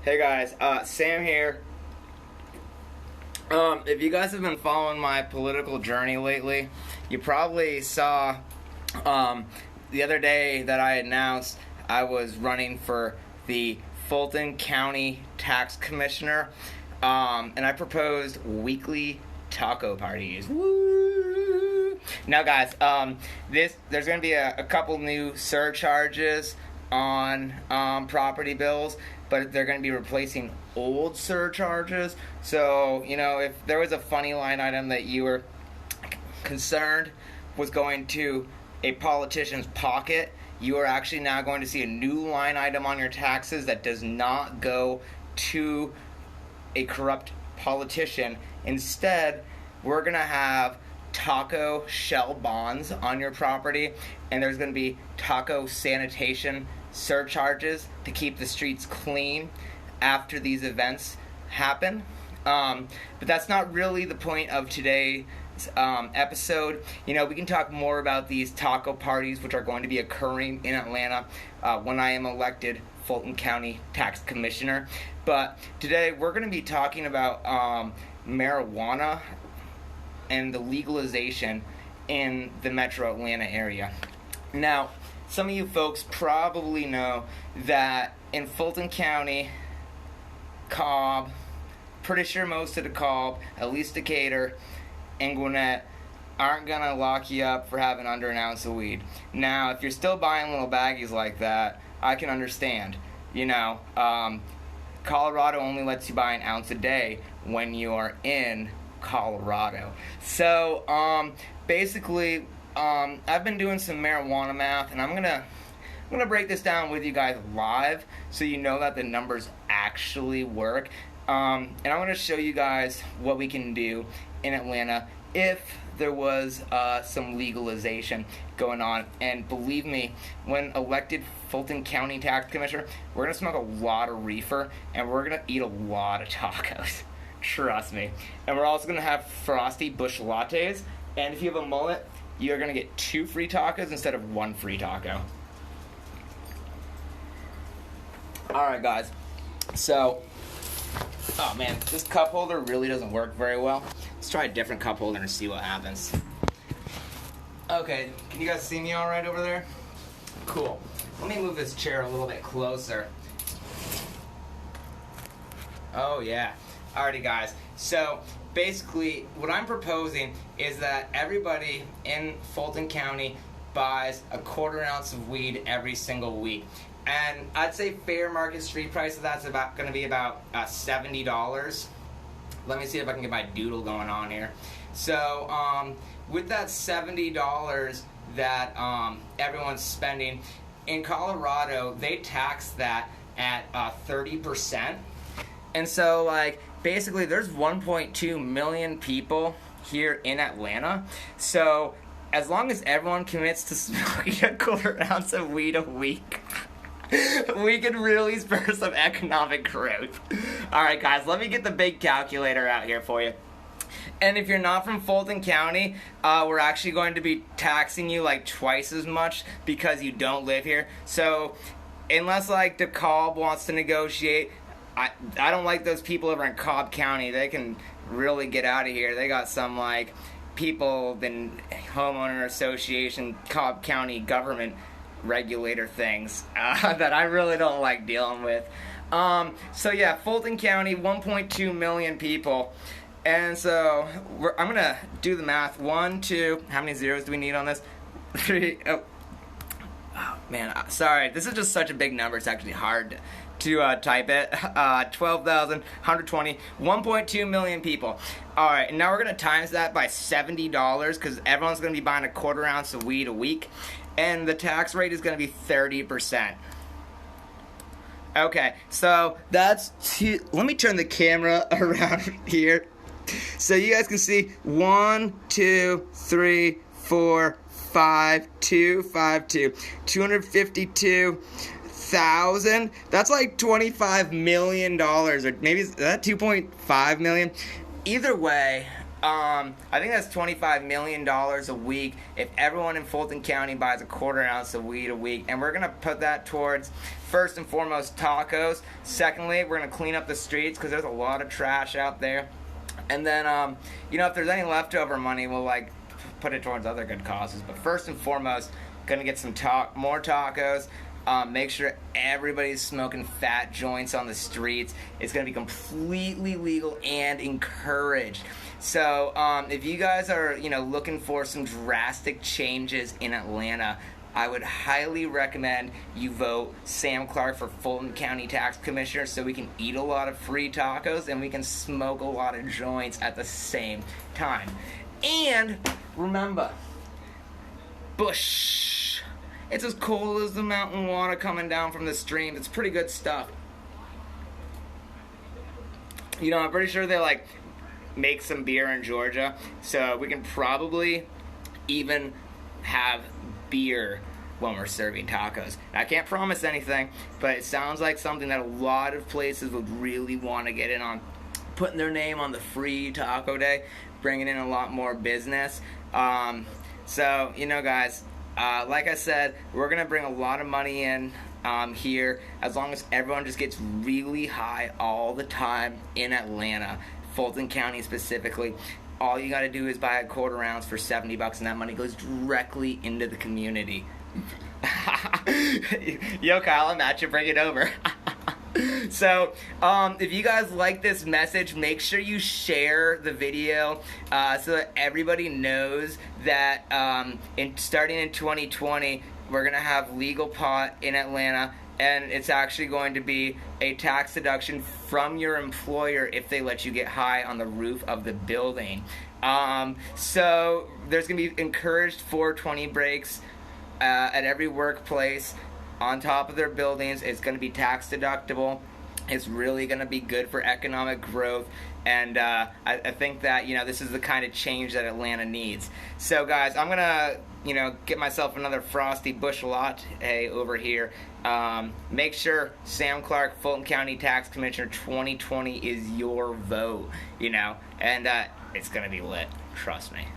Hey guys, Sam here. If you guys have been following my political journey lately, you probably saw the other day that I announced I was running for the Fulton County Tax Commissioner, and I proposed weekly taco parties. Woo! Now guys, there's going to be a couple new surcharges on property bills, but they're going to be replacing old surcharges. So, if there was a funny line item that you were concerned was going to a politician's pocket, you are actually now going to see a new line item on your taxes that does not go to a corrupt politician. Instead, we're going to have taco shell bonds on your property, and there's going to be taco sanitation surcharges to keep the streets clean after these events happen. But that's not really the point of today's episode. We can talk more about these taco parties, which are going to be occurring in Atlanta when I am elected Fulton County Tax Commissioner. But today we're going to be talking about marijuana and the legalization in the metro Atlanta area. Now, some of you folks probably know that in Fulton County, Cobb, pretty sure most of the Cobb, at least Decatur, and Gwinnett aren't going to lock you up for having under an ounce of weed. Now, if you're still buying little baggies like that, I can understand. Colorado only lets you buy an ounce a day when you are in Colorado. So, basically, I've been doing some marijuana math, and I'm gonna break this down with you guys live, so you know that the numbers actually work. And I'm gonna show you guys what we can do in Atlanta if there was some legalization going on. And believe me, when elected Fulton County Tax Commissioner, we're gonna smoke a lot of reefer, and we're gonna eat a lot of tacos. Trust me. And we're also gonna have frosty bush lattes. And if you have a mullet, you're going to get 2 free tacos instead of 1 free taco. Alright guys, so, oh man, this cup holder really doesn't work very well. Let's try a different cup holder and see what happens. Okay, can you guys see me alright over there? Cool. Let me move this chair a little bit closer. Oh yeah. Alrighty guys, so basically what I'm proposing is that everybody in Fulton County buys a 1/4 ounce of weed every single week. And I'd say fair market street price of that's going to be about $70. Let me see if I can get my doodle going on here. So with that $70 that everyone's spending, in Colorado they tax that at 30%. And so basically there's 1.2 million people here in Atlanta. So as long as everyone commits to smoking a 1/4 ounce of weed a week, we can really spur some economic growth. Alright guys, let me get the big calculator out here for you. And if you're not from Fulton County, we're actually going to be taxing you twice as much because you don't live here. So unless DeKalb wants to negotiate, I don't like those people over in Cobb County. They can really get out of here. They got some people in homeowner association, Cobb County government regulator things that I really don't like dealing with. So yeah, Fulton County, 1.2 million people. And so I'm going to do the math. 1, 2, how many zeros do we need on this? 3, oh man, sorry. This is just such a big number. It's actually hard to type it. 12,120, 1.2 million people. Alright, and now we're going to times that by $70 because everyone's going to be buying a 1/4 ounce of weed a week. And the tax rate is going to be 30%. Okay, so that's let me turn the camera around here so you guys can see 1, 2, 3, 4, 5, 2, 5, 2, 252,000. That's $25 million, or maybe is that 2.5 million. Either way, I think that's $25 million a week if everyone in Fulton County buys a quarter ounce of weed a week. And we're going to put that towards, first and foremost, tacos. Secondly, we're going to clean up the streets because there's a lot of trash out there. And then, if there's any leftover money, we'll, put it towards other good causes. But first and foremost, going to get some more tacos. Make sure everybody's smoking fat joints on the streets. It's going to be completely legal and encouraged. So if you guys are, looking for some drastic changes in Atlanta, I would highly recommend you vote Sam Clark for Fulton County Tax Commissioner so we can eat a lot of free tacos and we can smoke a lot of joints at the same time. And remember, Bush. It's as cold as the mountain water coming down from the stream. It's pretty good stuff. I'm pretty sure they make some beer in Georgia, so we can probably even have beer when we're serving tacos. Now, I can't promise anything, but it sounds like something that a lot of places would really want to get in on, putting their name on the free taco day, bringing in a lot more business. So, guys, like I said, we're going to bring a lot of money in here as long as everyone just gets really high all the time in Atlanta, Fulton County specifically. All you got to do is buy a quarter ounce for $70 and that money goes directly into the community. Yo, Kyle, I'm at you. Bring it over. So, if you guys like this message, make sure you share the video so that everybody knows that starting in 2020, we're going to have legal pot in Atlanta, and it's actually going to be a tax deduction from your employer if they let you get high on the roof of the building. So, there's going to be encouraged 420 breaks at every workplace on top of their buildings. It's going to be tax deductible. It's really going to be good for economic growth, and I think that this is the kind of change that Atlanta needs. So guys, I'm gonna get myself another Frosty Bush Latte over here. Make sure Sam Clark, Fulton County Tax Commissioner 2020 is your vote. And it's gonna be lit. Trust me.